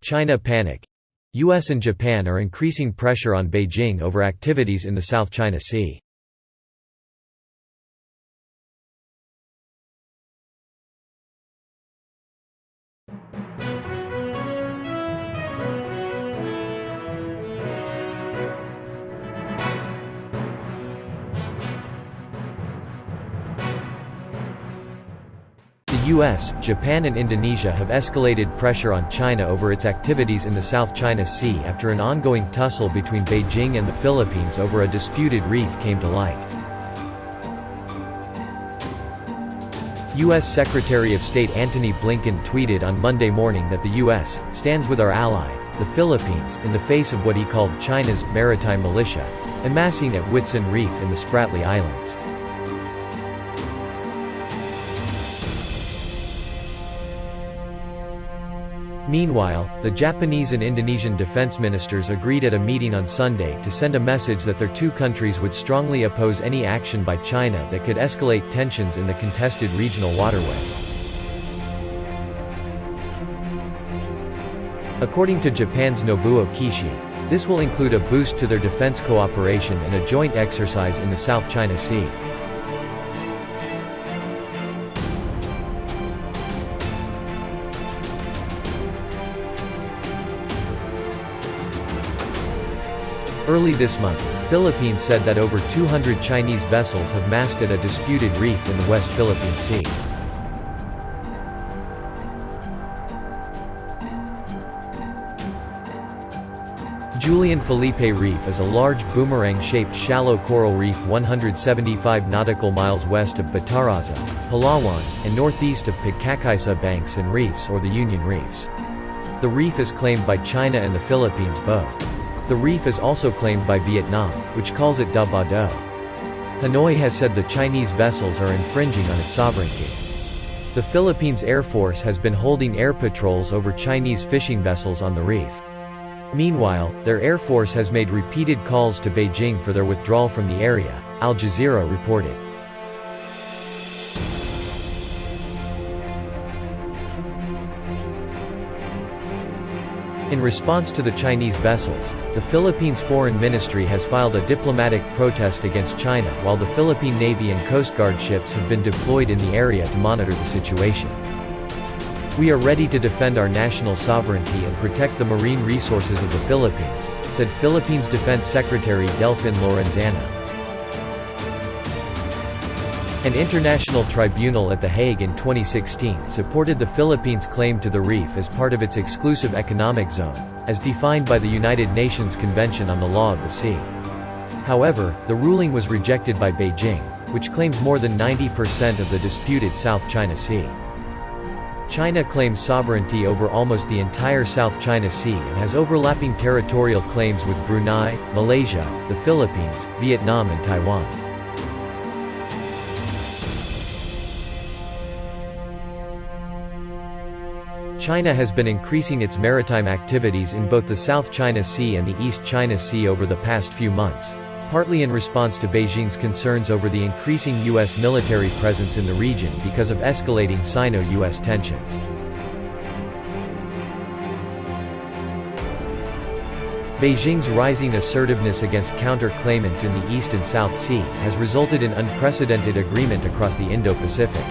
China panic. US and Japan are increasing pressure on Beijing over activities in the South China Sea. The US, Japan and Indonesia have escalated pressure on China over its activities in the South China Sea after an ongoing tussle between Beijing and the Philippines over a disputed reef came to light. U.S. Secretary of State Antony Blinken tweeted on Monday morning that the U.S. stands with our ally, the Philippines, in the face of what he called China's maritime militia, amassing at Whitsun Reef in the Spratly Islands. Meanwhile, the Japanese and Indonesian defense ministers agreed at a meeting on Sunday to send a message that their two countries would strongly oppose any action by China that could escalate tensions in the contested regional waterway. According to Japan's Nobuo Kishi, this will include a boost to their defense cooperation and a joint exercise in the South China Sea. Early this month, Philippines said that over 200 Chinese vessels have massed at a disputed reef in the West Philippine Sea. Julian Felipe Reef is a large boomerang-shaped shallow coral reef 175 nautical miles west of Bataraza, Palawan, and northeast of Pagkakaisa Banks and Reefs or the Union Reefs. The reef is claimed by China and the Philippines both. The reef is also claimed by Vietnam, which calls it Da Ba Do. Hanoi has said the Chinese vessels are infringing on its sovereignty. The Philippines Air Force has been holding air patrols over Chinese fishing vessels on the reef. Meanwhile, their Air Force has made repeated calls to Beijing for their withdrawal from the area, Al Jazeera reported. In response to the Chinese vessels, the Philippines Foreign Ministry has filed a diplomatic protest against China while the Philippine Navy and Coast Guard ships have been deployed in the area to monitor the situation. "We are ready to defend our national sovereignty and protect the marine resources of the Philippines," said Philippines Defense Secretary Delfin Lorenzana. An international tribunal at The Hague in 2016 supported the Philippines' claim to the reef as part of its exclusive economic zone, as defined by the United Nations Convention on the Law of the Sea. However, the ruling was rejected by Beijing, which claims more than 90% of the disputed South China Sea. China claims sovereignty over almost the entire South China Sea and has overlapping territorial claims with Brunei, Malaysia, the Philippines, Vietnam and Taiwan. China has been increasing its maritime activities in both the South China Sea and the East China Sea over the past few months, partly in response to Beijing's concerns over the increasing U.S. military presence in the region because of escalating Sino-U.S. tensions. Beijing's rising assertiveness against counter-claimants in the East and South Sea has resulted in unprecedented agreement across the Indo-Pacific.